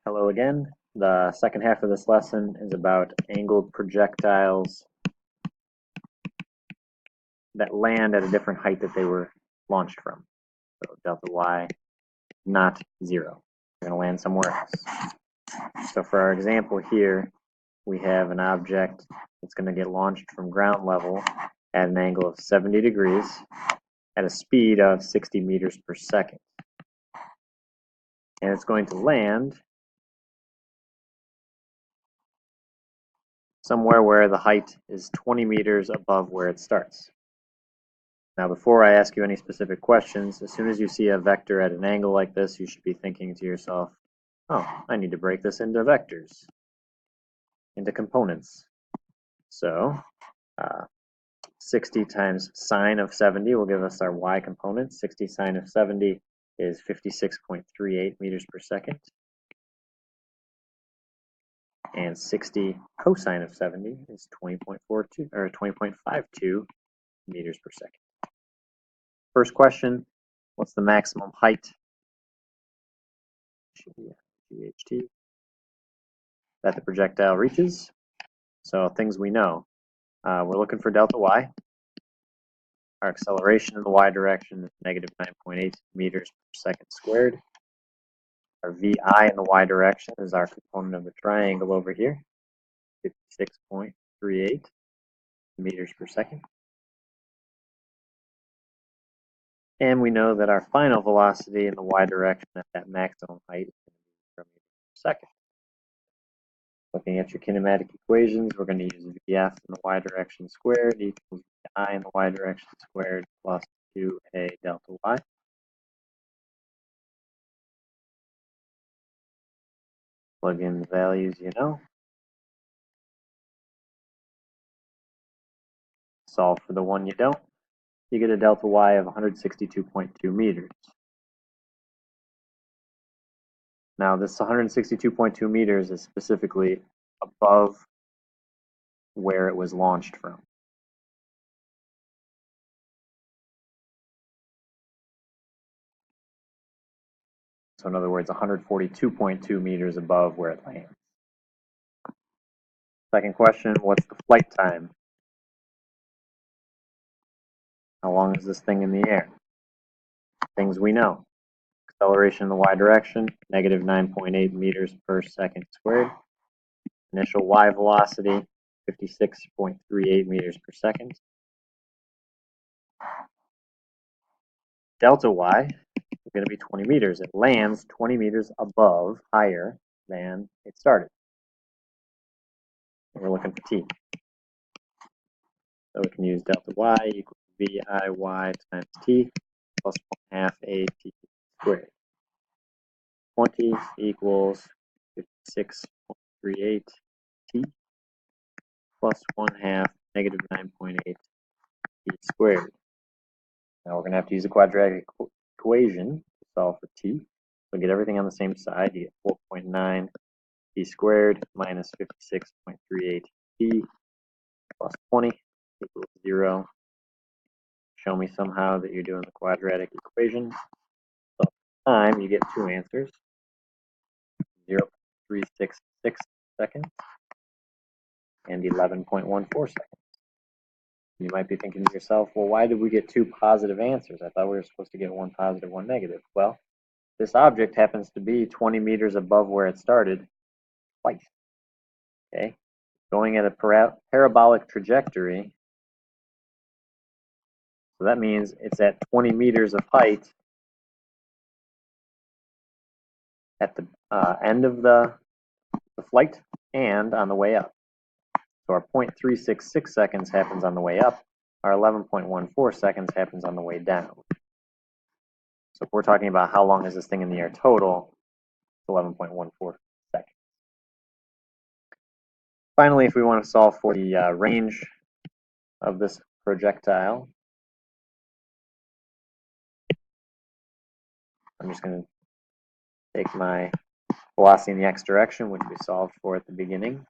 Hello again. The second half of this lesson is about angled projectiles that land at a different height that they were launched from. So delta y, not 0. They're going to land somewhere else. So for our example here, we have an object that's going to get launched from ground level at an angle of 70 degrees at a speed of 60 meters per second. And it's going to land somewhere where the height is 20 meters above where it starts. Now, before I ask you any specific questions, as soon as you see a vector at an angle like this, you should be thinking to yourself, oh, I need to break this into vectors, into components. So 60 times sine of 70 will give us our y component. 60 sine of 70 is 56.38 meters per second. And 60 cosine of 70 is 20.42 or 20.52 meters per second. First question, what's the maximum height? Should be GHT that the projectile reaches. So things we know. We're looking for delta y. Our acceleration in the y direction is negative 9.8 meters per second squared. Our VI in the y direction is our component of the triangle over here, 56.38 meters per second. And we know that our final velocity in the y direction at that maximum height is going to be 0 meters per second. Looking at your kinematic equations, we're going to use Vf in the y direction squared equals I in the y direction squared plus 2a delta y. Plug in the values you know. Solve for the one you don't. You get a delta y of 162.2 meters. Now this 162.2 meters is specifically above where it was launched from. So in other words, 142.2 meters above where it lands. Second question, what's the flight time? How long is this thing in the air? Things we know. Acceleration in the y direction, negative 9.8 meters per second squared. Initial y velocity, 56.38 meters per second. Delta y is going to be 20 meters. It lands 20 meters above, higher than it started. And we're looking for t. So we can use delta y equals VIY times t plus 1/2 a t squared. 20 equals 56.38 t plus 1/2 negative 9.8 t squared. Now we're going to have to use a quadratic equation to solve for t. So get everything on the same side. You get 4.9 t squared minus 56.38 t plus 20 equals 0. Show me somehow that you're doing the quadratic equation. So time, you get two answers. 0.366 seconds and 11.14 seconds. You might be thinking to yourself, well, why did we get two positive answers? I thought we were supposed to get one positive, one negative. Well, this object happens to be 20 meters above where it started twice. Okay, going at a parabolic trajectory. So that means it's at 20 meters of height at the end of the flight and on the way up. So our 0.366 seconds happens on the way up. Our 11.14 seconds happens on the way down. So if we're talking about how long is this thing in the air total, it's 11.14 seconds. Finally, if we want to solve for the range of this projectile, I'm just going to take my velocity in the x direction, which we solved for at the beginning,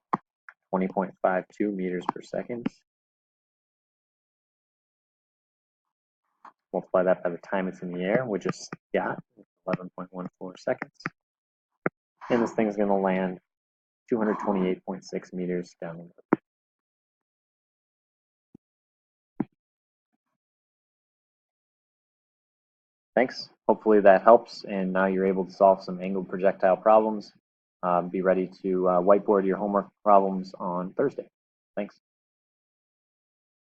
20.52 meters per second. Multiply that by the time it's in the air, which is 11.14 seconds. and this thing's going to land 228.6 meters down the road. Thanks. Hopefully that helps, and now you're able to solve some angled projectile problems. Be ready to whiteboard your homework problems on Thursday. Thanks.